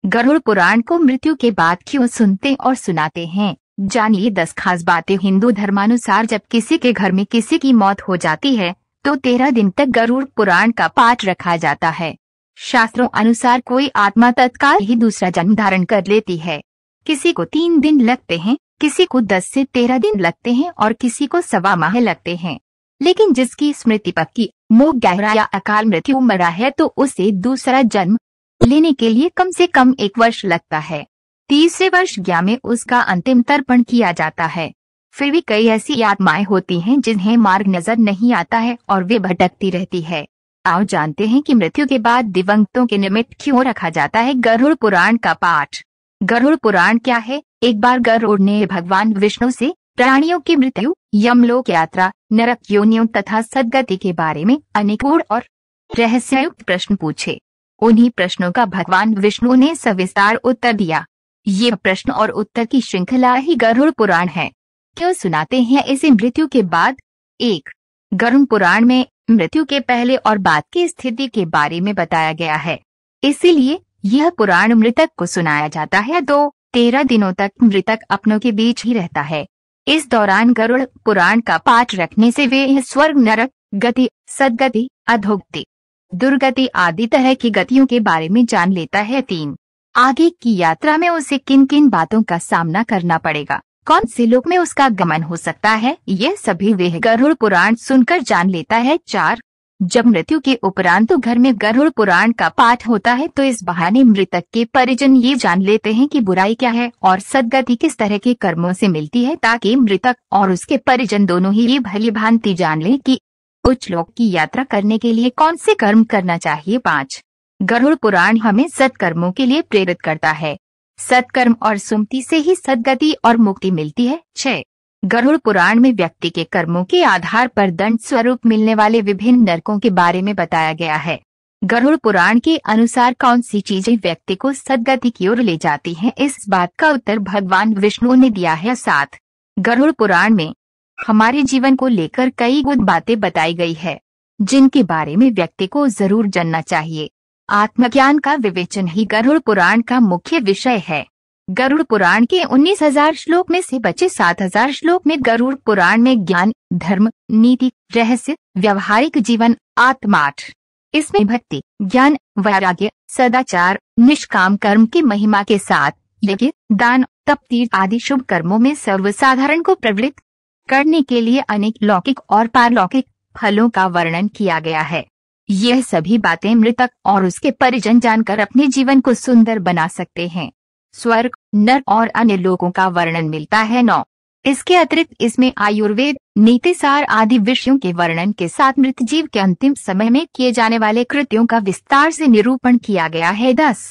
गरुड़ पुराण को मृत्यु के बाद क्यों सुनते और सुनाते हैं, जानिए 10 खास बातें। हिंदू धर्मानुसार जब किसी के घर में किसी की मौत हो जाती है तो 13 दिन तक गरुड़ पुराण का पाठ रखा जाता है। शास्त्रों अनुसार कोई आत्मा तत्काल ही दूसरा जन्म धारण कर लेती है। किसी को 3 दिन लगते हैं, किसी को 10 से 13 दिन लगते हैं और किसी को 1.25 माह लगते हैं। लेकिन जिसकी स्मृति पक्की, मुंह गहरा या अकाल मृत्यु मरा है तो उसे दूसरा जन्म लेने के लिए कम से कम 1 वर्ष लगता है। तीसरे वर्ष में उसका अंतिम तर्पण किया जाता है। फिर भी कई ऐसी आत्माएं होती हैं जिन्हें मार्ग नजर नहीं आता है और वे भटकती रहती है। आओ जानते हैं कि मृत्यु के बाद दिवंगतों के निमित्त क्यों रखा जाता है गरुड़ पुराण का पाठ। गरुड़ पुराण क्या है? एक बार गरुड़ ने भगवान विष्णु से प्राणियों की मृत्यु, यमलोक यात्रा, नरक योनियों तथा सद्गति के बारे में अनेक गूढ़ और रहस्ययुक्त प्रश्न पूछे। उन्हीं प्रश्नों का भगवान विष्णु ने सविस्तार उत्तर दिया। ये प्रश्न और उत्तर की श्रृंखला ही गरुड़ पुराण है। क्यों सुनाते हैं इसे मृत्यु के बाद? 1. गरुड़ पुराण में मृत्यु के पहले और बाद की स्थिति के बारे में बताया गया है, इसीलिए यह पुराण मृतक को सुनाया जाता है। 2. 13 दिनों तक मृतक अपनों के बीच ही रहता है। इस दौरान गरुड़ पुराण का पाठ रखने से वे स्वर्ग, नरक गति, सद्गति, अधोगति, दुर्गति आदि तरह की गतियों के बारे में जान लेता है। 3. आगे की यात्रा में उसे किन किन बातों का सामना करना पड़ेगा, कौन से लोक में उसका गमन हो सकता है, यह सभी वह गरुड़ पुराण सुनकर जान लेता है। 4. जब मृत्यु के उपरांत तो घर में गरुड़ पुराण का पाठ होता है तो इस बहाने मृतक के परिजन ये जान लेते हैं कि बुराई क्या है और सद्गति किस तरह के कर्मों से मिलती है, ताकि मृतक और उसके परिजन दोनों ही ये भली भांति जान लें कि उच्च लोक की यात्रा करने के लिए कौन से कर्म करना चाहिए। 5. गरुड़ पुराण हमें सत्कर्मों के लिए प्रेरित करता है। सत्कर्म और सुमति से ही सद्गति और मुक्ति मिलती है। 6. गरुड़ पुराण में व्यक्ति के कर्मों के आधार पर दंड स्वरूप मिलने वाले विभिन्न नरकों के बारे में बताया गया है। गरुड़ पुराण के अनुसार कौन सी चीजें व्यक्ति को सद्गति की ओर ले जाती हैं, इस बात का उत्तर भगवान विष्णु ने दिया है। 7. गरुड़ पुराण में हमारे जीवन को लेकर कई गुप्त बातें बताई गई है, जिनके बारे में व्यक्ति को जरूर जानना चाहिए। आत्मज्ञान का विवेचन ही गरुड़ पुराण का मुख्य विषय है। गरुड़ पुराण के 19,000 श्लोक में से बचे 7,000 श्लोक में गरुड़ पुराण में ज्ञान, धर्म, नीति, रहस्य, व्यवहारिक जीवन, आत्मार्थ, इसमें भक्ति, ज्ञान, वैराग्य, सदाचार, निष्काम कर्म की महिमा के साथ यज्ञ, दान, तप, तीर्थ आदि शुभ कर्मों में सर्वसाधारण को प्रवृत्त करने के लिए अनेक लौकिक और पारलौकिक फलों का वर्णन किया गया है। यह सभी बातें मृतक और उसके परिजन जानकर अपने जीवन को सुंदर बना सकते हैं। स्वर्ग, नरक और अन्य लोकों का वर्णन मिलता है। 9. इसके अतिरिक्त इसमें आयुर्वेद, नीतिसार आदि विषयों के वर्णन के साथ मृत जीव के अंतिम समय में किए जाने वाले कृत्यों का विस्तार से निरूपण किया गया है। 10.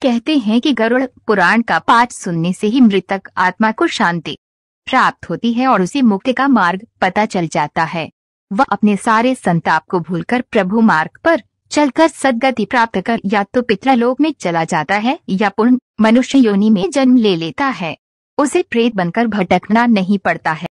कहते हैं कि गरुड़ पुराण का पाठ सुनने से ही मृतक आत्मा को शांति प्राप्त होती है और उसे मुक्ति का मार्ग पता चल जाता है। वह अपने सारे संताप को भूलकर प्रभु मार्ग पर चलकर सद्गति प्राप्त कर या तो पितृलोक में चला जाता है या पूर्ण मनुष्य योनि में जन्म ले लेता है। उसे प्रेत बनकर भटकना नहीं पड़ता है।